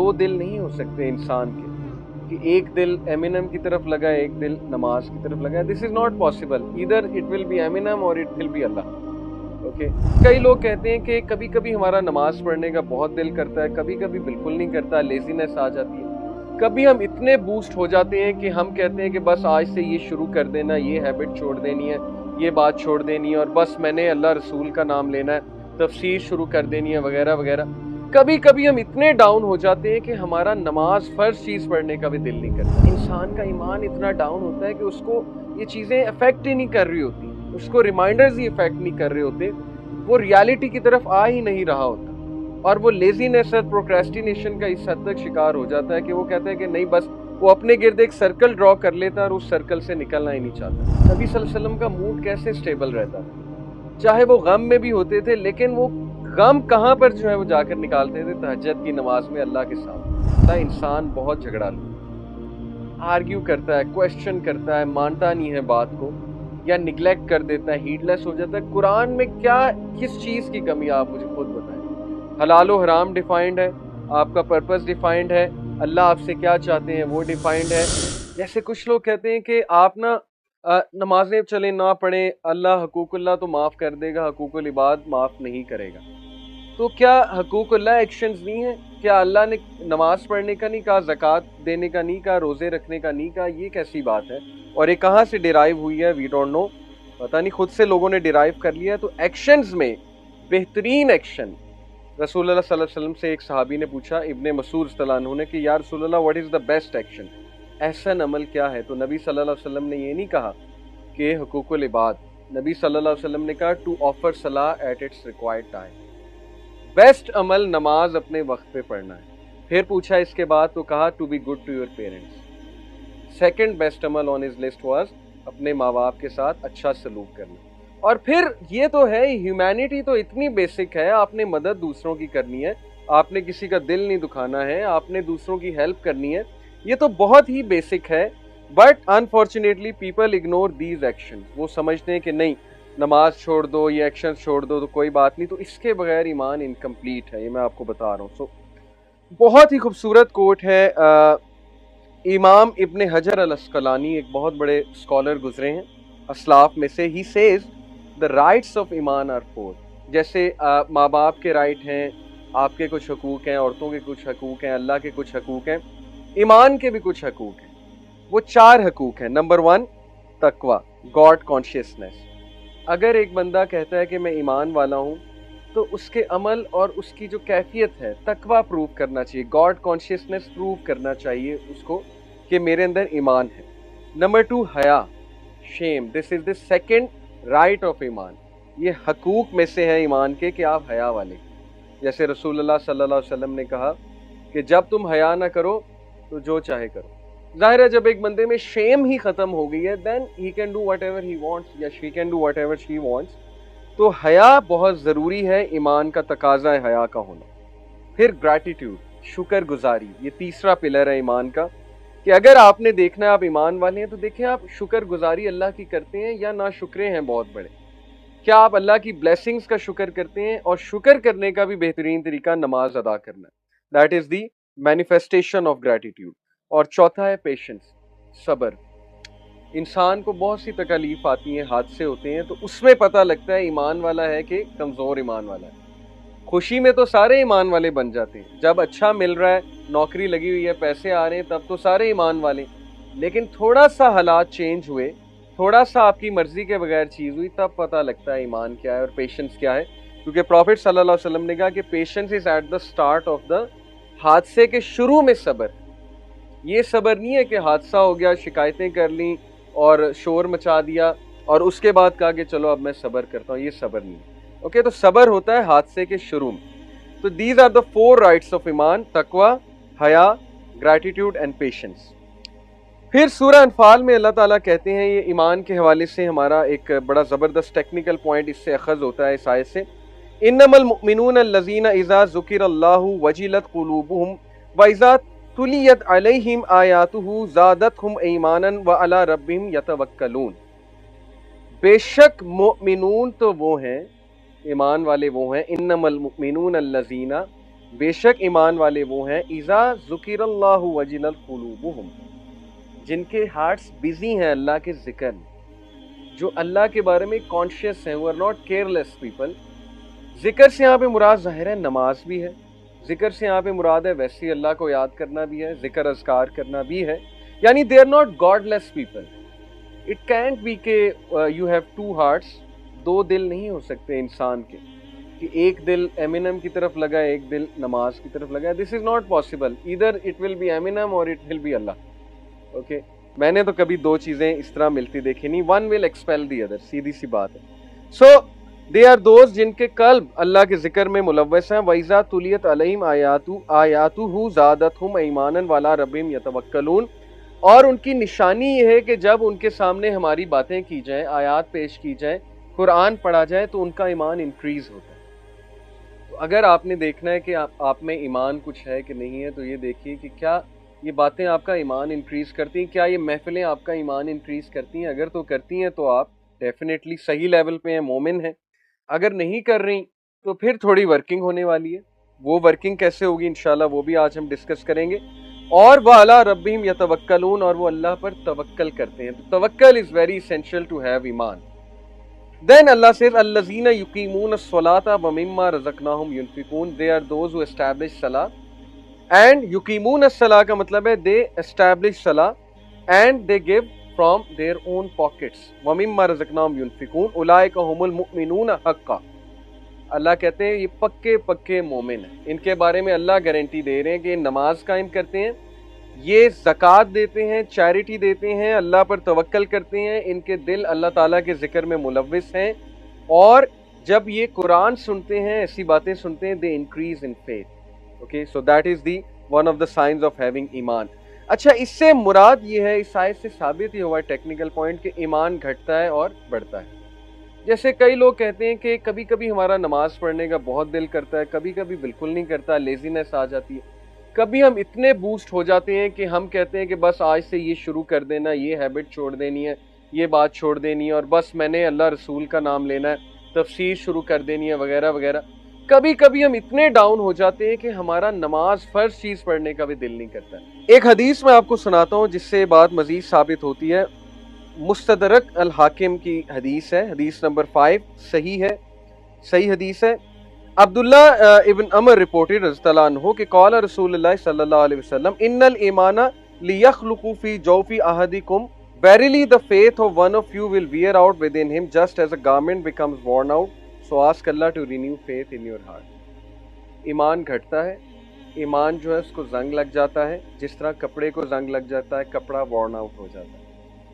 دو دل نہیں ہو سکتے انسان کے کہ ایک دل ایمینم کی طرف لگا ہے ایک دل نماز کی طرف لگا ہے. This is not possible. Either it will be Eminem اور it will be Allah. Okay. کئی لوگ کہتے ہیں کہ کبھی کبھی ہمارا نماز پڑھنے کا بہت دل کرتا ہے, کبھی کبھی بالکل نہیں کرتا, لیزینس آ جاتی ہے. کبھی ہم اتنے بوسٹ ہو جاتے ہیں کہ ہم کہتے ہیں کہ بس آج سے یہ شروع کر دینا, یہ ہیبٹ چھوڑ دینی ہے, یہ بات چھوڑ دینی ہے, اور بس میں نے اللہ رسول کا نام لینا ہے, تفسیر شروع کر دینی ہے, وغیرہ وغیرہ. کبھی کبھی ہم اتنے ڈاؤن ہو جاتے ہیں کہ ہمارا نماز فرض چیز پڑھنے کا بھی دل نہیں کرتا. انسان کا ایمان اتنا ڈاؤن ہوتا ہے کہ اس کو یہ چیزیں افیکٹ ہی نہیں کر رہی ہوتی, اس کو ریمائنڈرز ہی افیکٹ نہیں کر رہے ہوتے, وہ ریالٹی کی طرف آ ہی نہیں رہا ہوتا, اور وہ لیزینس اور پروکریسٹینیشن کا اس حد تک شکار ہو جاتا ہے کہ وہ کہتا ہے کہ نہیں, بس وہ اپنے گرد ایک سرکل ڈرا کر لیتا ہے اور اس سرکل سے نکلنا ہی نہیں چاہتا. نبی صلی اللہ علیہ وسلم کا موڈ کیسے سٹیبل رہتا تھا, چاہے وہ غم میں بھی ہوتے تھے, لیکن وہ غم کہاں پر جو ہے وہ جا کر نکالتے تھے, تہجد کی نماز میں اللہ کے سامنے. انسان بہت جھگڑا لو, آرگیو کرتا ہے, کویسچن کرتا ہے, مانتا نہیں ہے بات کو, یا نگلیکٹ کر دیتا ہے, ہیڈ لیس ہو جاتا ہے. قرآن میں کیا کس چیز کی کمی ہے آپ مجھے خود بتائیں. حلال و حرام ڈیفائنڈ ہے, آپ کا پرپس ڈیفائنڈ ہے, اللہ آپ سے کیا چاہتے ہیں وہ ڈیفائنڈ ہے. جیسے کچھ لوگ کہتے ہیں کہ آپ نا نمازیں چلیں نہ پڑھیں, اللہ حقوق اللہ تو معاف کر دے گا, حقوق العباد معاف نہیں کرے گا. تو کیا حقوق اللہ ایکشنز نہیں ہیں؟ کیا اللہ نے نماز پڑھنے کا نہیں کہا, زکوٰۃ دینے کا نہیں کہا, روزے رکھنے کا نہیں کہا؟ یہ کیسی بات ہے, اور یہ کہاں سے ڈیرائیو ہوئی ہے؟ وی ڈونٹ نو, پتہ نہیں, خود سے لوگوں نے ڈیرائیو کر لیا ہے. تو ایکشنز میں بہترین ایکشن, رسول اللہ صلی اللہ علیہ وسلم سے ایک صحابی نے پوچھا, ابن مسعود رضی اللہ عنہ نے, کہ یا رسول اللہ what is the best action, احسن عمل کیا ہے؟ تو نبی صلی اللہ علیہ وسلم نے یہ نہیں کہا کہ حقوق العباد. نبی صلی اللہ علیہ وسلم نے کہا ٹو آفر صلاح at its required time. Best عمل نماز اپنے وقت پہ پڑھنا ہے. پھر پوچھا اس کے بعد تو کہا to be good to your parents. Second best عمل آن ہز لسٹ واز اپنے ماں باپ کے ساتھ اچھا سلوک کرنا. اور پھر یہ تو ہے, ہیومینٹی تو اتنی بیسک ہے, آپ نے مدد دوسروں کی کرنی ہے, آپ نے کسی کا دل نہیں دکھانا ہے, آپ نے دوسروں کی ہیلپ کرنی ہے, یہ تو بہت ہی بیسک ہے. But unfortunately people ignore these action. وہ سمجھتے ہیں کہ نہیں, نماز چھوڑ دو, یہ ایکشن چھوڑ دو تو کوئی بات نہیں, تو اس کے بغیر ایمان انکمپلیٹ ہے. یہ میں آپ کو بتا رہا ہوں. بہت ہی خوبصورت کوٹ ہے, امام ابن حجر الاسقلانی ایک بہت بڑے اسکالر گزرے ہیں اسلاف میں سے. ہی سیز the rights of ایمان are four. جیسے ماں باپ کے رائٹ ہیں, آپ کے کچھ حقوق ہیں, عورتوں کے کچھ حقوق ہیں, اللہ کے کچھ حقوق ہیں, ایمان کے بھی کچھ حقوق ہیں. وہ 4 حقوق ہیں. نمبر 1 تقوی, گاڈ کانشیسنس. اگر ایک بندہ کہتا ہے کہ میں ایمان والا ہوں, تو اس کے عمل اور اس کی جو کیفیت ہے تقوی پروف کرنا چاہیے, گاڈ کانشیسنس پروف کرنا چاہیے اس کو کہ میرے اندر ایمان ہے. نمبر 2 حیا, شیم. دس از دا سیکنڈ رائٹ آف ایمان. یہ حقوق میں سے ہے ایمان کے کہ آپ حیا والے. جیسے رسول اللہ صلی اللہ علیہ وسلم نے کہا کہ جب تم حیا نہ کرو تو جو چاہے کرو. ظاہر ہے جب ایک بندے میں شیم ہی ختم ہو گئی ہے, then he can do whatever he wants یا she can do whatever she wants. تو حیا بہت ضروری ہے, ایمان کا تقاضا ہے حیا کا ہونا. پھر گریٹیٹیوڈ, شکر گزاری. یہ تیسرا پلر ہے ایمان کا, کہ اگر آپ نے دیکھنا ہے آپ ایمان والے ہیں تو دیکھیں آپ شکر گزاری اللہ کی کرتے ہیں یا نا شکرے ہیں بہت بڑے. کیا آپ اللہ کی بلیسنگز کا شکر کرتے ہیں؟ اور شکر کرنے کا بھی بہترین طریقہ نماز ادا کرنا ہے. That is the manifestation of gratitude. اور چوتھا ہے پیشنس, صبر. انسان کو بہت سی تکالیف آتی ہیں, حادثے ہوتے ہیں, تو اس میں پتہ لگتا ہے ایمان والا ہے کہ کمزور ایمان والا ہے. خوشی میں تو سارے ایمان والے بن جاتے ہیں, جب اچھا مل رہا ہے, نوکری لگی ہوئی ہے, پیسے آ رہے ہیں, تب تو سارے ایمان والے. لیکن تھوڑا سا حالات چینج ہوئے, تھوڑا سا آپ کی مرضی کے بغیر چیز ہوئی, تب پتہ لگتا ہے ایمان کیا ہے اور پیشنس کیا ہے. کیونکہ پروفٹ صلی اللہ علیہ وسلم نے کہا کہ patience is at the start of the, حادثے کے شروع میں صبر. یہ صبر نہیں ہے کہ حادثہ ہو گیا, شکایتیں کر لیں اور شور مچا دیا اور اس کے بعد کہا کہ چلو اب میں صبر کرتا ہوں. یہ صبر نہیں ہے. اوکے, تو صبر ہوتا ہے حادثے کے شروع میں. تو these are the 4 rights of ایمان, تقوی, حیا, گریٹیٹیوڈ اینڈ پیشنس. پھر سورہ انفال میں اللہ تعالیٰ کہتے ہیں, یہ ایمان کے حوالے سے ہمارا ایک بڑا زبردست ٹیکنیکل پوائنٹ اس سے اخذ ہوتا ہے اس آیت سے. انما المؤمنون الذین اذا ذکر اللہ وجلت قلوبہم واذا تلیت علیہم آیاتہ زادتہم ایمانا وعلی ربہم یتوکلون. بے شک مؤمنون تو وہ ہیں, ایمان والے وہ ہیں, انما المؤمنون الذین, बेशक ईमान वाले वो हैं इज़ा ज़ुकिरल्लाहु वजिलत कुलूबुहुम, जिनके हार्ट्स बिजी हैं अल्लाह के जिक्र में, जो अल्लाह के बारे में कॉन्शियस हैं, वो आर नॉट केयरलेस पीपल। जिक्र से यहाँ पे मुराद ज़ाहिर है नमाज भी है, जिक्र से यहाँ पे मुराद है वैसे ही अल्लाह को याद करना भी है, जिक्र अज़कार करना भी है, यानी they are not godless people. It can't be के यू हैव टू हार्ट्स, दो दिल नहीं हो सकते इंसान के, कि एक दिल एमिनम की तरफ लगा है, एक दिल नमाज की तरफ लगा है। This is not possible, either it will be Eminem और it will be Allah. Okay, मैंने तो कभी दो चीजें इस तरह मिलती देखी नहीं, one will expel the other, सीधी सी बात है। सो दे आर दोस्त जिनके कल्ब अल्लाह के जिक्र में मुलव्वस हैं। वइज़ा तुलियत अलैहिम आयातुहु ज़ादतहुम ईमानन वला रब्बिहिम यतवक्कलून, और उनकी निशानी ये है कि जब उनके सामने हमारी बातें की जाएं, आयात पेश की जाएं, कुरान पढ़ा जाए, तो उनका ईमान इंक्रीज होता है। तो अगर आपने देखना है कि आप में ईमान कुछ है कि नहीं है, तो ये देखिए कि क्या ये बातें आपका ईमान इंक्रीज करती हैं, क्या ये महफिलें आपका ईमान इंक्रीज करती हैं। अगर तो करती हैं तो आप डेफिनेटली सही लेवल पे हैं, मोमिन हैं। अगर नहीं कर रही तो फिर थोड़ी वर्किंग होने वाली है। वो वर्किंग कैसे होगी इंशाल्लाह वो भी आज हम डिस्कस करेंगे। और वह अला रब्बिहिम यतवक्कलून, और वो अल्लाह पर तवक्कल करते हैं। तो तवक्कल is very essential to have iman. Then Allah says अल्लज़ीना युकीमून अस्सलाता व मिम्मा रज़क़नाहुम युनफिकून, they are those who establish salah and युकीमून अस्सलाह का मतलब है they establish salah and they give from their own pockets, व मिम्मा रज़क़नाहुम युनफिकून उलाइका हुमुल मुमिनून हक्का। अल्लाह कहते हैं ये पक्के पक्के मोमिन हैं। इनके बारे में अल्लाह गारंटी दे रहे हैं कि नमाज कायम करते हैं, ये ज़कात देते हैं, चैरिटी देते हैं, अल्लाह पर तवक्कल करते हैं, इनके दिल अल्लाह ताला के जिक्र में मुलव्विस हैं, और जब ये कुरान सुनते हैं, ऐसी बातें सुनते हैं, they increase in faith. Okay, so that is the one of the signs of having iman. अच्छा, इससे मुराद ये है, इस आयत से साबित ही हुआ टेक्निकल पॉइंट कि ईमान घटता है और बढ़ता है। जैसे कई लोग कहते हैं कि कभी कभी हमारा नमाज पढ़ने का बहुत दिल करता है, कभी कभी बिल्कुल नहीं करता, लेजीनेस आ जाती है। कभी हम इतने बूस्ट हो जाते हैं कि हम कहते हैं कि बस आज से ये शुरू कर देना, ये हैबिट छोड़ देनी है, ये बात छोड़ देनी है, और बस मैंने अल्लाह रसूल का नाम लेना है, तफसीर शुरू कर देनी है, वगैरह वगैरह। कभी कभी हम इतने डाउन हो जाते हैं कि हमारा नमाज फर्ज चीज़ पढ़ने का भी दिल नहीं करता। एक हदीस मैं आपको सुनाता हूँ जिससे बात मजीद साबित होती है। मुस्तदरक अल हाकिम की हदीस है, हदीस नंबर 5, सही है, सही हदीस है। अब्दुल्ला इब्न अमर रिपोर्टेड रज़ियल्लाहु अन्हु कि क़ाल रसूलुल्लाह सल्लल्लाहु अलैहि वसल्लम इन्नल ईमाना लियख़्लुक़ु फ़ी जौफ़ि अहदिकुम, verily the faith of one of you will wear out within him just as a garment becomes worn out, so ask Allah to renew faith in your heart। ईमान घटता है, ईमान जो है उसको जंग लग जाता है, जिस तरह कपड़े को जंग लग जाता है, कपड़ा worn out हो जाता है।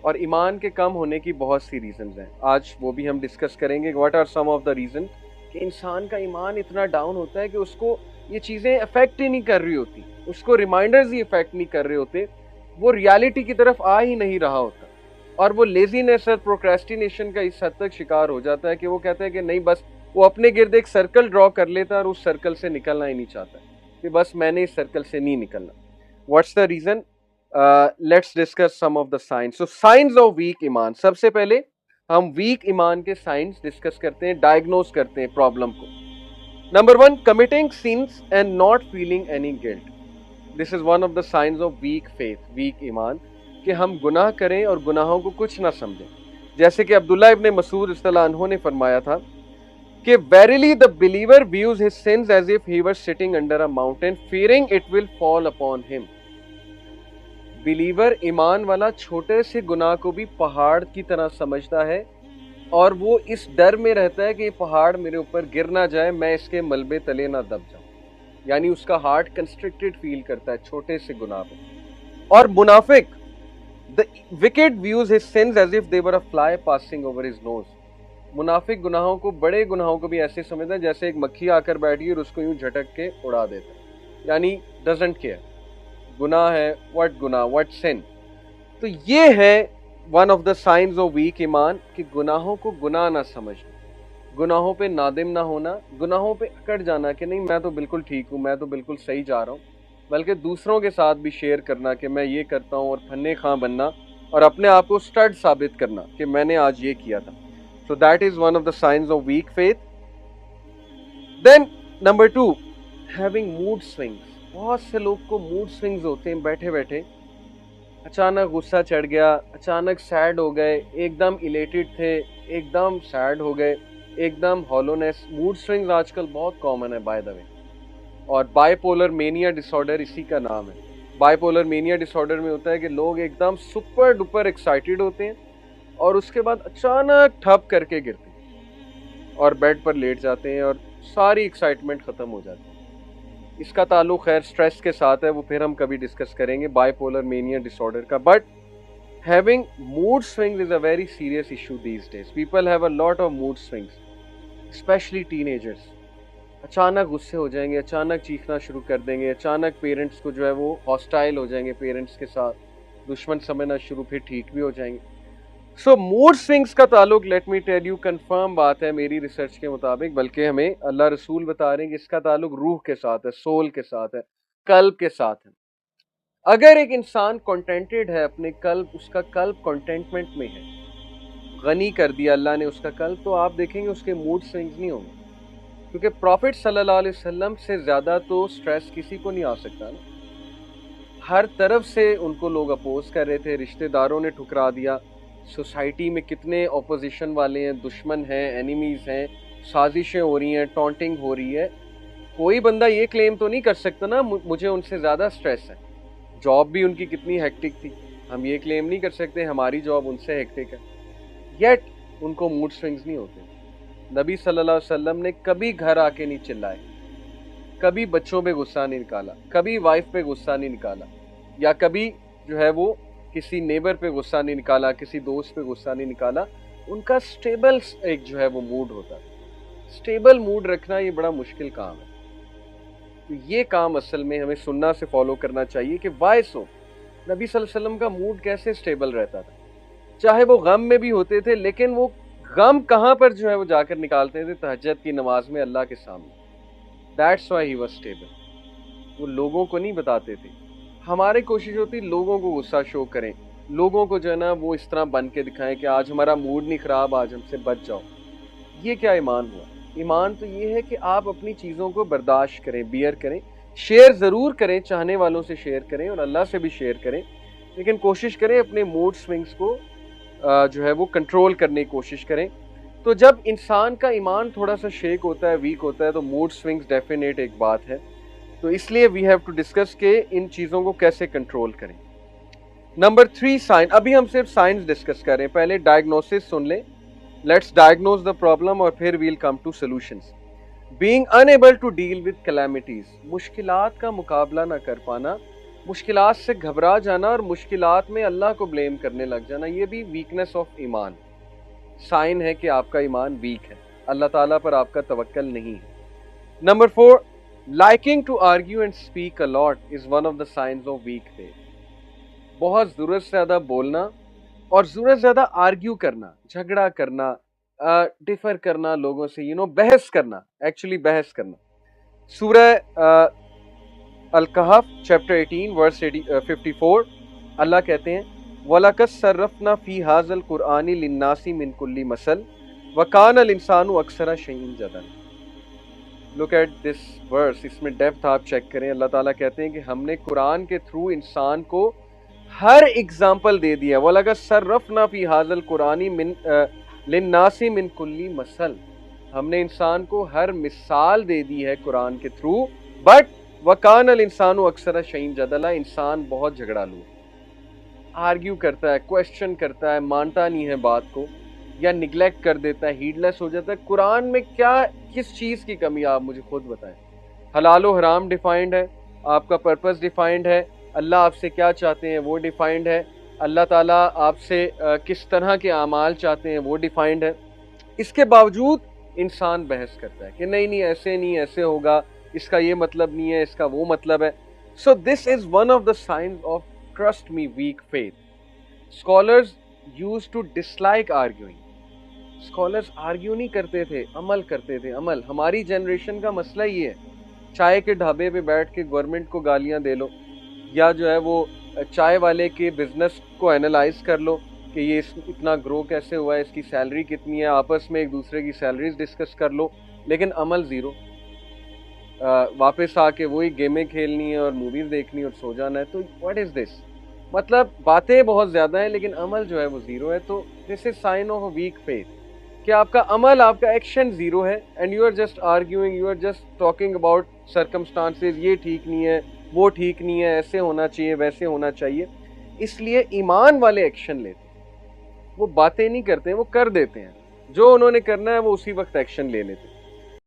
और ईमान के कम होने की बहुत सी रीजंस हैं, आज वो भी हम डिस्कस करेंगे। What are some of the reason कि इंसान का ईमान इतना डाउन होता है कि उसको ये चीज़ें अफेक्ट ही नहीं कर रही होती, उसको रिमाइंडर्स ही अफेक्ट नहीं कर रहे होते, वो रियलिटी की तरफ आ ही नहीं रहा होता, और वो लेजीनेस और प्रोक्रेस्टिनेशन का इस हद तक शिकार हो जाता है कि वो कहता है कि नहीं, बस वो अपने गिर्द एक सर्कल ड्रॉ कर लेता है और उस सर्कल से निकलना ही नहीं चाहता कि बस मैंने इस सर्कल से नहीं निकलना। What's the reason? Let's discuss some of the signs. So signs of weak iman, सबसे पहले हम वीक ईमान के साइंस डिस्कस करते हैं, डायग्नोज करते हैं प्रॉब्लम को। Number 1, committing sins and not feeling any guilt. This is one of the signs of weak faith, weak iman, कि हम गुनाह करें और गुनाहों को कुछ ना समझें। जैसे कि अब्दुल्ला इब्न मसूद रज़ियल्लाहु अन्हु ने फरमाया था कि verily the believer views his sins as if he was sitting under a mountain fearing it will fall upon him। Believer, ईमान वाला, छोटे से गुनाह को भी पहाड़ की तरह समझता है, और वो इस डर में रहता है कि ये पहाड़ मेरे ऊपर गिर ना जाए, मैं इसके मलबे तले ना दब जाऊं। यानी उसका हार्ट कंस्ट्रिक्टेड फील करता है छोटे से गुनाह पे। और मुनाफिक, the wicked views his sins as if they were a fly passing over his nose. मुनाफिक गुनाहों को, बड़े गुनाहों को भी ऐसे समझता है जैसे एक मक्खी आकर बैठी और उसको यूं झटक के उड़ा देता है, यानी डजंट केयर। गुनाह है, व्हाट गुनाह, व्हाट सिन। तो ये है one of the signs of weak iman कि गुनाहों को गुनाह ना समझना, गुनाहों पे नादिम ना होना, गुनाहों पे अकड़ जाना कि नहीं मैं तो बिल्कुल ठीक हूँ, मैं तो बिल्कुल सही जा रहा हूँ, बल्कि दूसरों के साथ भी शेयर करना कि मैं ये करता हूँ, और फन्ने खां बनना और अपने आप को स्टड साबित करना कि मैंने आज ये किया था। So that is one of the signs of weak faith. Then number 2, having mood swings, बहुत से लोग को मूड स्विंग्स होते हैं बैठे बैठे, अचानक गुस्सा चढ़ गया, अचानक सैड हो गए, एकदम इलेटेड थे, एकदम सैड हो गए, एकदम हॉलोनेस। मूड स्विंग्स आजकल बहुत कॉमन है बाय द वे, और बाइपोलर मेनिया डिसऑर्डर इसी का नाम है। बाइपोलर मेनिया डिसऑर्डर में होता है कि लोग एकदम सुपर डुपर एक्साइटेड होते हैं और उसके बाद अचानक ठप करके गिरते हैं और बेड पर लेट जाते हैं और सारी एक्साइटमेंट खत्म हो जाती है। इसका ताल्लुक खैर स्ट्रेस के साथ है, वो फिर हम कभी डिस्कस करेंगे बाइपोलर मेनिया डिसऑर्डर का। But having mood swings is a very serious issue these days. People have a lot of mood swings, specially teenagers. अचानक गुस्से हो जाएंगे, अचानक चीखना शुरू कर देंगे, अचानक पेरेंट्स को जो है वो हॉस्टाइल हो जाएंगे, पेरेंट्स के साथ दुश्मन समझना शुरू, फिर ठीक भी हो जाएंगे। सो मूड स्विंग्स का ताल्लुक, let me tell you, confirm बात है मेरी रिसर्च के मुताबिक, बल्कि हमें अल्लाह रसूल बता रहे हैं कि इसका ताल्लुक रूह के साथ है, सोल के साथ है, कल्ब के साथ है। अगर एक इंसान कंटेंटेड है अपने कल्ब, उसका कल्ब कंटेंटमेंट में है, गनी कर दिया अल्लाह ने उसका कल्ब, तो आप देखेंगे उसके मूड स्विंग्स नहीं होंगे। क्योंकि प्रॉफिट सल्लल्लाहु अलैहि वसल्लम से ज़्यादा तो स्ट्रेस किसी को नहीं आ सकता ना। हर तरफ से उनको लोग अपोज कर रहे थे, रिश्तेदारों ने ठुकरा दिया, सोसाइटी में कितने ऑपोजिशन वाले हैं, दुश्मन हैं, एनिमीज़ हैं, साजिशें हो रही हैं, टॉन्टिंग हो रही है। कोई बंदा ये क्लेम तो नहीं कर सकता ना मुझे उनसे ज़्यादा स्ट्रेस है। जॉब भी उनकी कितनी हेक्टिक थी, हम ये क्लेम नहीं कर सकते हमारी जॉब उनसे हेक्टिक है, येट उनको मूड स्विंग्स नहीं होते। नबी सल्लल्लाहु अलैहि वसल्लम ने कभी घर आके नहीं चिल्लाए, कभी बच्चों पे गुस्सा नहीं निकाला, कभी वाइफ पे गुस्सा नहीं निकाला, या कभी जो है वो किसी नेबर पे गुस्सा नहीं निकाला, किसी दोस्त पे गुस्सा नहीं निकाला। उनका स्टेबल एक जो है वो मूड होता है। स्टेबल मूड रखना ये बड़ा मुश्किल काम है। तो ये काम असल में हमें सुन्ना से फॉलो करना चाहिए कि वाई सो नबी सल्लल्लाहु अलैहि वसल्लम का मूड कैसे स्टेबल रहता था। चाहे वो गम में भी होते थे, लेकिन वो गम कहाँ पर जो है वो जाकर निकालते थे, तहज्जुद की नमाज में अल्लाह के सामने। That's why he was stable. वो लोगों को नहीं बताते थे। हमारी कोशिश होती लोगों को गुस्सा शो करें, लोगों को जो है ना वो इस तरह बन के दिखाएं कि आज हमारा मूड नहीं खराब, आज हमसे बच जाओ। ये क्या ईमान हुआ? ईमान तो ये है कि आप अपनी चीज़ों को बर्दाश्त करें, बियर करें, शेयर ज़रूर करें, चाहने वालों से शेयर करें और अल्लाह से भी शेयर करें, लेकिन कोशिश करें अपने मूड स्विंग्स को जो है वो कंट्रोल करने की कोशिश करें। तो जब इंसान का ईमान थोड़ा सा शेक होता है, वीक होता है, तो मूड स्विंग्स डेफिनेट एक बात है। तो इसलिए वी हैव टू डिस्कस के इन चीज़ों को कैसे कंट्रोल करें। Number 3 sign. अभी हम सिर्फ साइंस डिस्कस कर रहे हैं, पहले डायग्नोसिस सुन लें। लेट्स डायग्नोज द प्रॉब्लम और फिर we'll come to solutions. Being unable to deal with calamities, मुश्किलात का मुकाबला ना कर पाना, मुश्किलात से घबरा जाना और मुश्किलात में अल्लाह को ब्लेम करने लग जाना, ये भी वीकनेस ऑफ ईमान, साइन है कि आपका ईमान वीक है, अल्लाह ताला पर आपका तवक्कल नहीं है। Number 4, liking to argue and speak a lot is one of the signs of weak faith. बहुत ज़रूरत से ज़्यादा बोलना और ज़रूरत से ज़्यादा आर्ग्यू करना, झगड़ा करना, डिफर करना लोगों से, बहस करना, एक्चुअली बहस करना। सूरह अल-कहफ चैप्टर 18 वर्स 54 अल्लाह कहते हैं, वलकद सर्रफना फी हाज़ल कुरआनी लिन्नासी मिन कुल्ली मसल व कानल इंसानु अक्सरा शैइन जदल। लुक एट दिस वर्स, इसमें डेप्थ आप चेक करें। अल्लाह ताला कहते हैं कि हमने कुरान के थ्रू इंसान को हर एग्जाम्पल दे दिया। वलकद सर्रफना फी हाज़ल कुरआनी मिन लिन्नासी मिन कुल्ली मसल, हमने इंसान को हर मिसाल दे दी है कुरान के थ्रू। बट वकानल इंसानु अक्सर शहीन जदला, इंसान बहुत झगड़ालू है, आर्ग्यू करता है, क्वेश्चन करता है, मानता नहीं है बात को, या निगलेक्ट कर देता है, हीडलेस हो जाता है। कुरान में क्या किस चीज़ की कमी, आप मुझे खुद बताएं। हलाल व हराम डिफाइंड है, आपका पर्पस डिफाइंड है, अल्लाह आपसे क्या चाहते हैं वो डिफाइंड है, अल्लाह ताला आपसे किस तरह के आमाल चाहते हैं वो डिफाइंड है। इसके बावजूद इंसान बहस करता है कि नहीं ऐसे नहीं, ऐसे होगा, इसका ये मतलब नहीं है, इसका वो मतलब है। So this is one of the signs of trust me weak faith. Scholars used to dislike arguing. Scholars argue नहीं करते थे, अमल करते थे। अमल हमारी जनरेशन का मसला ही है। चाय के ढाबे पे बैठ के गवर्नमेंट को गालियां दे लो, या जो है वो चाय वाले के बिजनेस को एनालाइज कर लो कि ये इतना ग्रो कैसे हुआ है, इसकी सैलरी कितनी है, आपस में एक दूसरे की सैलरीज डिस्कस कर लो, लेकिन अमल ज़ीरो। वापस आके वही गेमें खेलनी है और मूवीज देखनी और सो जाना है, तो व्हाट इज दिस? मतलब बातें बहुत ज्यादा हैं लेकिन अमल जो है वो जीरो है, तो this is sign of a weak faith कि आपका अमल, आपका एक्शन जीरो है, and you are just arguing, you are just talking about circumstances, ये ठीक नहीं है, वो ठीक नहीं है, ऐसे होना चाहिए, वैसे होना चाहिए। इसलिए ईमान वाले एक्शन लेते हैं, वो बातें नहीं करते हैं, वो कर देते हैं, जो उन्होंने करना है वो उसी वक्त एक्शन ले लेते हैं।